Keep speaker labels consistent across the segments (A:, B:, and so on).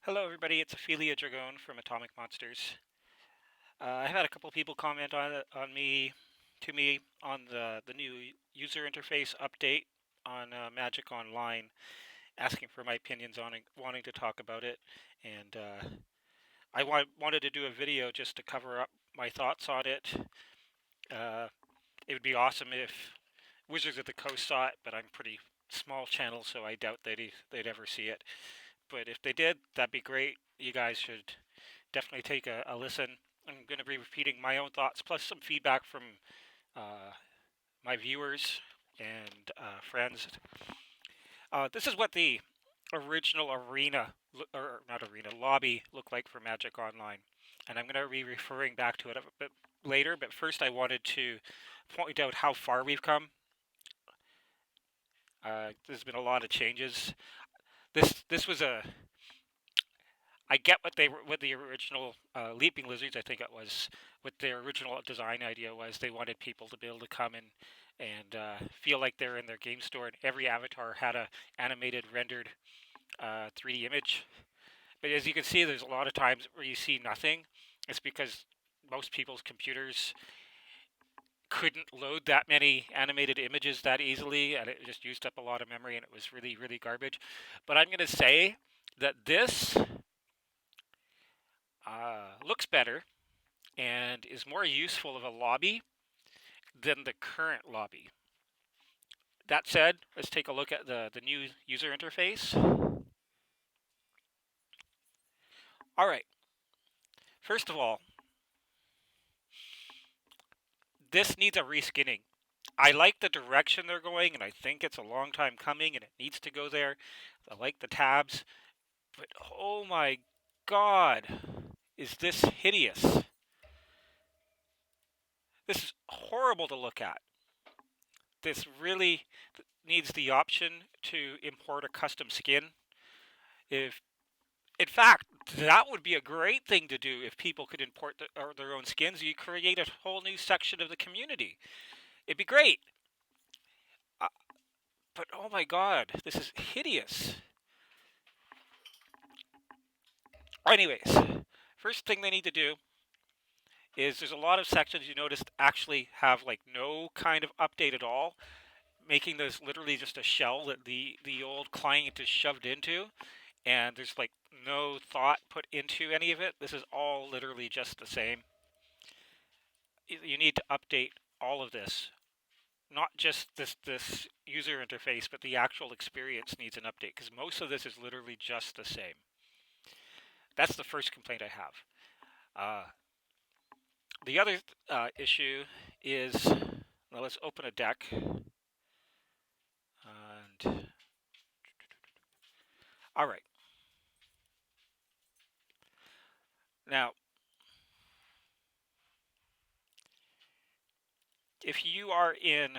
A: Hello, everybody. It's Ophelia Dragon from Atomic Monsters. I've had a couple people comment to me on the new user interface update on Magic Online, asking for my opinions on it, wanting to talk about it, and wanted to do a video just to cover up my thoughts on it. Uh, it would be awesome if Wizards of the Coast saw it, but I'm pretty small channel, so I doubt they'd ever see it. But if they did, that'd be great. You guys should definitely take a listen. I'm going to be repeating my own thoughts plus some feedback from uh, my viewers and friends. This is what the original or not arena, lobby looked like for Magic Online. And I'm going to be referring back to it a bit later, but first I wanted to point out how far we've come. There's been a lot of changes. This was a I get what the original Leaping Lizards, I think it was, what their original design idea was. They wanted people to be able to come in and feel like they're in their game store, and every avatar had a animated, rendered 3D image. But as you can see, there's a lot of times where you see nothing. It's because most people's computers couldn't load that many animated images that easily, and it just used up a lot of memory, and it was really, really garbage. But I'm going to say that this looks better and is more useful of a lobby than the current lobby. That said, let's take a look at the new user interface. All right, first of all, this needs a reskinning. I like the direction they're going, and I think it's a long time coming, and it needs to go there. I like the tabs, but oh my god, is this hideous? This is horrible to look at. This really needs the option to import a custom skin. If In fact, that would be a great thing to do if people could import their own skins. You create a whole new section of the community. It'd be great. Uh, but oh my god, this is hideous. Anyways, first thing they need to do is there's a lot of sections you noticed actually have like no kind of update at all, making this literally just a shell that the old client is shoved into, and there's like no thought put into any of it. This is all literally just the same. You need to update all of this, not just this user interface, but the actual experience needs an update because most of this is literally just the same. That's the first complaint I have. Uh, the other issue is, well, let's open a deck, and all right. Now, if you are in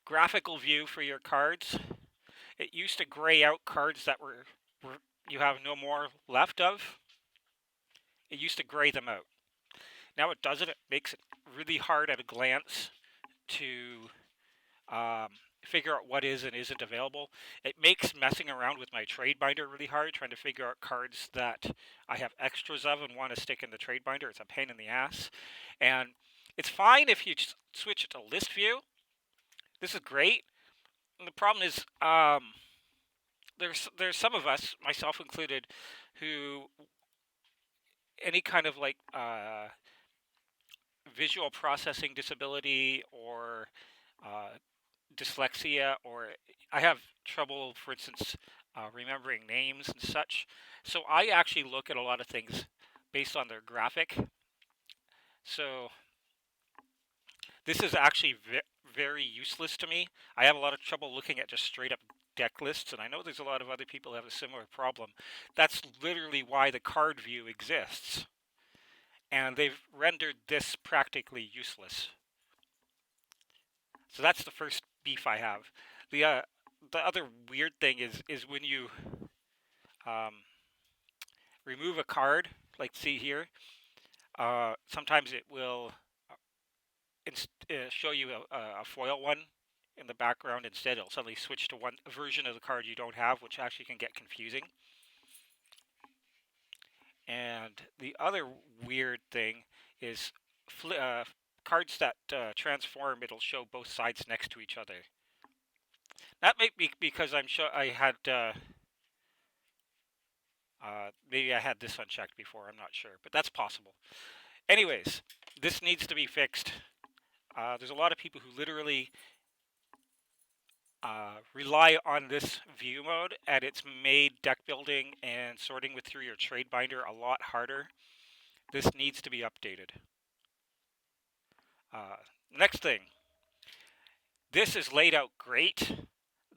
A: Graphical View for your cards, it used to gray out cards that were you have no more left of. It used to gray them out. Now it doesn't. It makes it really hard at a glance to figure out what is and isn't available. It makes messing around with my trade binder really hard, trying to figure out cards that I have extras of and want to stick in the trade binder. It's a pain in the ass. And it's fine if you switch it to list view. This is great. And the problem is there's some of us, myself included, who any kind of like visual processing disability or uh, dyslexia, or I have trouble, for instance, remembering names and such. So I actually look at a lot of things based on their graphic. So this is actually very useless to me. I have a lot of trouble looking at just straight up deck lists, and I know there's a lot of other people who have a similar problem. That's literally why the card view exists. And they've rendered this practically useless. So that's the first beef I have. The other weird thing is when you um, remove a card, like see here, sometimes it will show you a foil one in the background instead. It'll suddenly switch to one version of the card you don't have, which actually can get confusing. And the other weird thing is cards that transform, it'll show both sides next to each other. That may be because I'm sure I had maybe I had this unchecked before. I'm not sure, but that's possible. Anyways, this needs to be fixed. There's a lot of people who literally rely on this view mode, and it's made deck building and sorting through your trade binder a lot harder. This needs to be updated. Next thing, this is laid out great.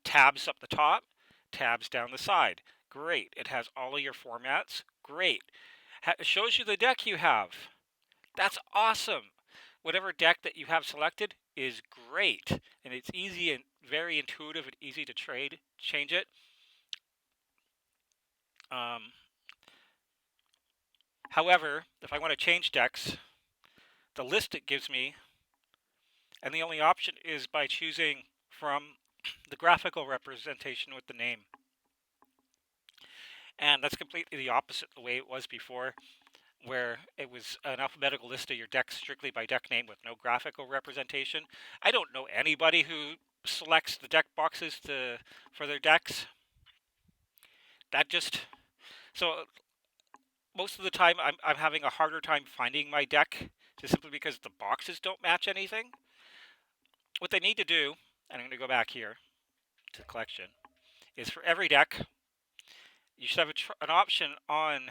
A: Tabs up the top, tabs down the side. Great. It has all of your formats. Great. It shows you the deck you have. That's awesome. Whatever deck that you have selected is great. And it's easy and very intuitive and easy to change it. However, if I want to change decks, the list it gives me, and the only option is by choosing from the graphical representation with the name. And that's completely the opposite the way it was before, where it was an alphabetical list of your decks strictly by deck name with no graphical representation. I don't know anybody who selects the deck boxes for their decks. That just... So most of the time I'm having a harder time finding my deck just simply because the boxes don't match anything. What they need to do, and I'm going to go back here to the collection, is for every deck, you should have an option on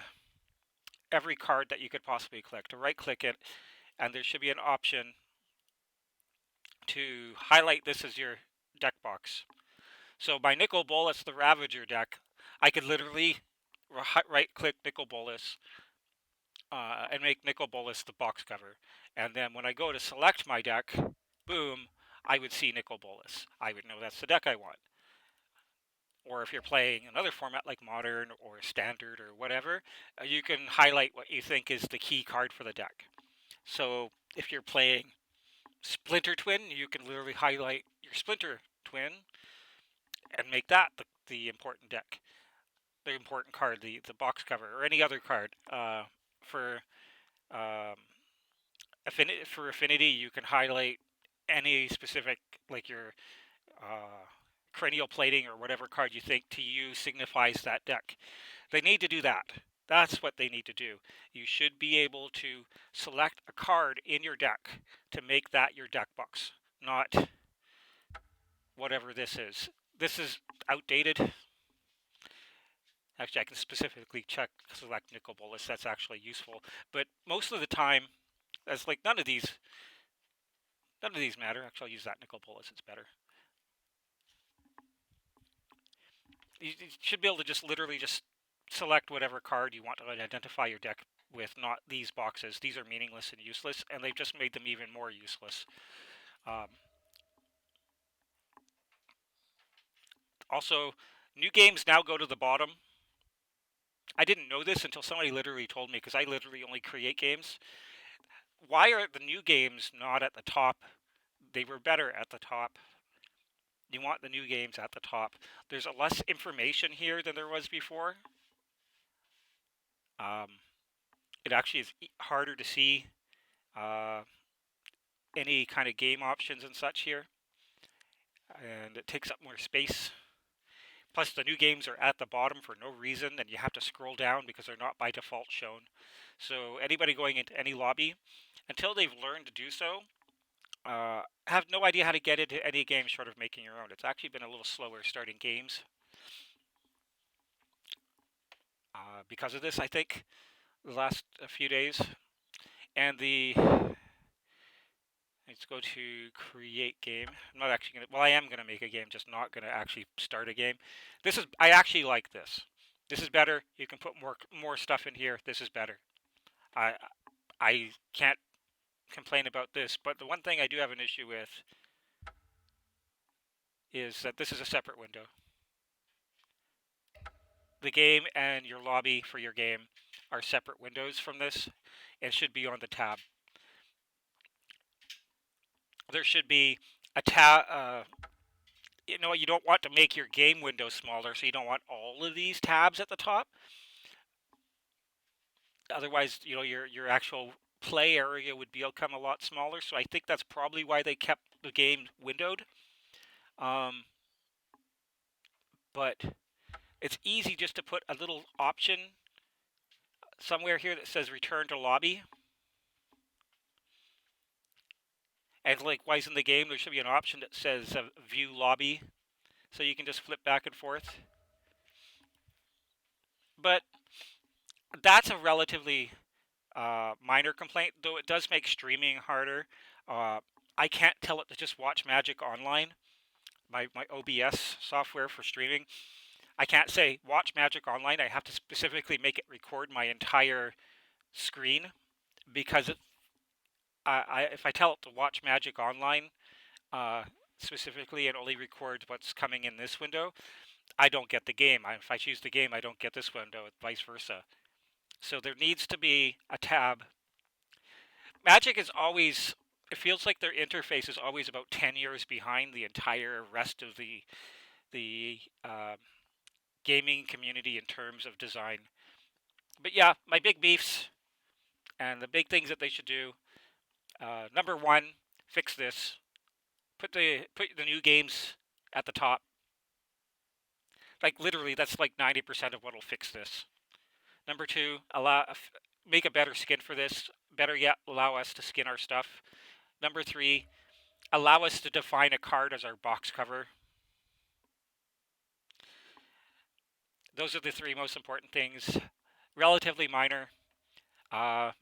A: every card that you could possibly collect to right-click it, and there should be an option to highlight this as your deck box. So by Nicol Bolas, the Ravager deck, I could literally right-click Nicol Bolas and make Nicol Bolas the box cover. And then when I go to select my deck, boom, I would see Nicol Bolas. I would know that's the deck I want. Or if you're playing another format like Modern or Standard or whatever, you can highlight what you think is the key card for the deck. So if you're playing Splinter Twin, you can literally highlight your Splinter Twin and make that the important deck, the important card, the box cover, or any other card. For Affinity, you can highlight any specific, like your cranial plating or whatever card you think to you signifies that deck. They need to do that. That's what they need to do. You should be able to select a card in your deck to make that your deck box, not whatever this is. This is outdated. Actually, I can specifically select Nicol Bolas. That's actually useful. But most of the time, that's like none of these matter. Actually, I'll use that Nicol Bolas. It's better. You should be able to just literally just select whatever card you want to identify your deck with, not these boxes. These are meaningless and useless, and they've just made them even more useless. Also, new games now go to the bottom. I didn't know this until somebody literally told me, because I literally only create games. Why are the new games not at the top? They were better at the top. You want the new games at the top. There's less information here than there was before. It actually is harder to see any kind of game options and such here. And it takes up more space. Plus, the new games are at the bottom for no reason, and you have to scroll down because they're not by default shown. So anybody going into any lobby, until they've learned to do so, have no idea how to get into any game short of making your own. It's actually been a little slower starting games because of this, I think, the last few days. And let's go to create game. I'm not actually going to, well, I am going to make a game, just not going to actually start a game. I actually like this. This is better. You can put more stuff in here. This is better. I can't complain about this, but the one thing I do have an issue with is that this is a separate window. The game and your lobby for your game are separate windows from this and should be on the tab. There should be a tab. you don't want to make your game window smaller, so you don't want all of these tabs at the top. Otherwise, your actual play area would become a lot smaller. So I think that's probably why they kept the game windowed. But it's easy just to put a little option somewhere here that says return to lobby. And likewise in the game, there should be an option that says view lobby. So you can just flip back and forth. But that's a relatively minor complaint, though it does make streaming harder. I can't tell it to just watch Magic Online, my OBS software for streaming. I can't say watch Magic Online. I have to specifically make it record my entire screen because if I tell it to watch Magic Online uh, specifically and only records what's coming in this window, I don't get the game. If I choose the game, I don't get this window, vice versa. So there needs to be a tab. Magic is always, it feels like their interface is always about 10 years behind the entire rest of the gaming community in terms of design. But yeah, my big beefs and the big things that they should do. Number one, fix this. Put the new games at the top. Like literally, that's like 90% of what'll fix this. Number two, make a better skin for this. Better yet, allow us to skin our stuff. Number three, allow us to define a card as our box cover. Those are the three most important things. Relatively minor.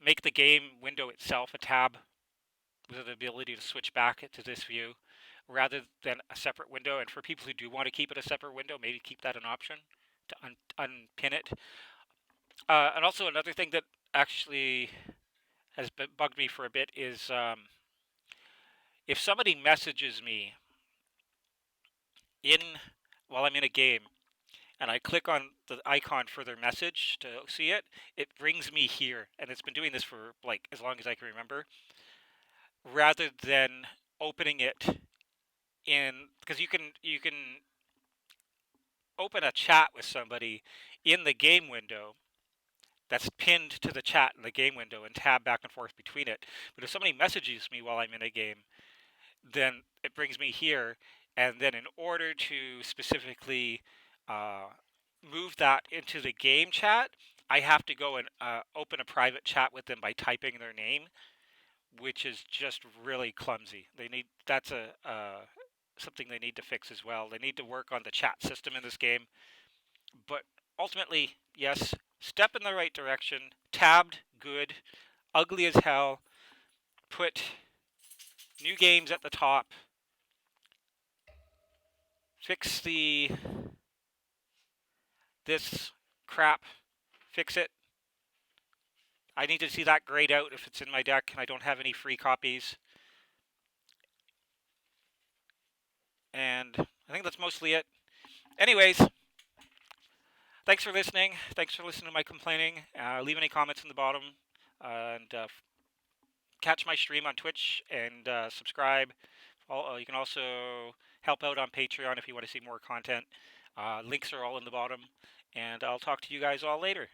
A: Make the game window itself a tab with the ability to switch back to this view rather than a separate window. And for people who do want to keep it a separate window, maybe keep that an option to unpin it. And also another thing that actually has bugged me for a bit is if somebody messages me in while I'm in a game and I click on the icon for their message to see it, it brings me here, and it's been doing this for like as long as I can remember, rather than opening it in, because you can open a chat with somebody in the game window that's pinned to the chat in the game window and tab back and forth between it. But if somebody messages me while I'm in a game, then it brings me here, and then in order to specifically uh, move that into the game chat, I have to go and open a private chat with them by typing their name, which is just really clumsy. That's a something they need to fix as well. They need to work on the chat system in this game. But ultimately, yes, step in the right direction. Tabbed, good. Ugly as hell. Put new games at the top. Fix this crap. Fix it. I need to see that grayed out if it's in my deck and I don't have any free copies. And I think that's mostly it. Anyways, thanks for listening. Thanks for listening to my complaining. Leave any comments in the bottom. And catch my stream on Twitch and subscribe. You can also help out on Patreon if you want to see more content. Links are all in the bottom. And I'll talk to you guys all later.